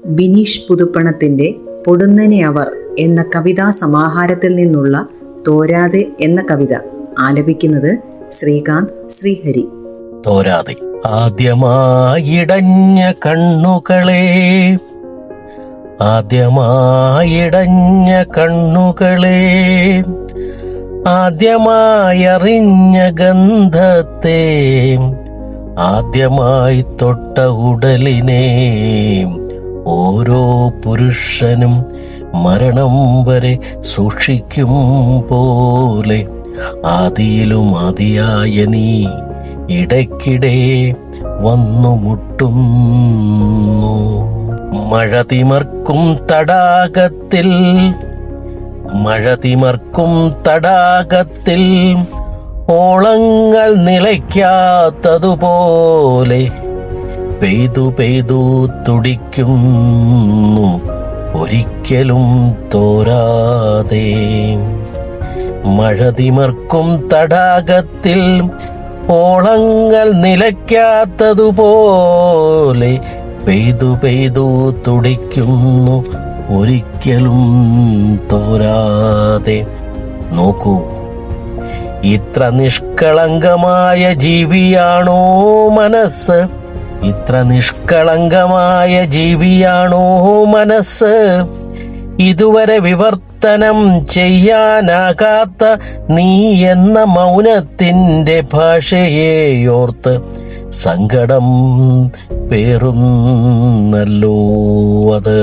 ബിനീഷ് പുതുപ്പണത്തിൻ്റെ പൊടുന്നനെ അവർ എന്ന കവിതാ സമാഹാരത്തിൽ നിന്നുള്ള തോരാതെ എന്ന കവിത ആലപിക്കുന്നത് ശ്രീകാന്ത് ശ്രീഹരി. തോരാതെ. ആദ്യമായിടഞ്ഞ കണ്ണുകളെ, ആദ്യമായിടഞ്ഞ കണ്ണുകളെ, ആദ്യമായറിഞ്ഞ ഗന്ധത്തെ, ആദ്യമായി തൊട്ട ഉടലിനെ, ഓരോ പുരുഷനും മരണം വരെ സൂക്ഷിക്കും പോലെ ആദിയിലും ആദിയായ നീ ഇടയ്ക്കിടെ വന്നു മുട്ടുന്നു. മഴ തിമർക്കും തടാകത്തിൽ, മഴ തിമർക്കും തടാകത്തിൽ ഓളങ്ങൾ നിലയ്ക്കാത്തതുപോലെ പെയ്തു പെയ്തു തുടിക്കുന്നു ഒരിക്കലും തോരാതെ. മഴ തിമർക്കും തടാകത്തിൽ ഓളങ്ങൾ നിലയ്ക്കാത്തതുപോലെ പെയ്തു പെയ്തു തുടിക്കുന്നു ഒരിക്കലും തോരാതെ. നോക്കൂ, ഇത്ര നിഷ്കളങ്കമായ ജീവിയാണോ മനസ്സ്, ഇത്ര നിഷ്കളങ്കമായ ജീവിയാണോ മനസ്സ്, ഇതുവരെ വിവർത്തനം ചെയ്യാനാകാത്ത നീ എന്ന മൗനത്തിൻ്റെ ഭാഷയെയോർത്ത് സങ്കടം പേറുന്നല്ലോ അത്.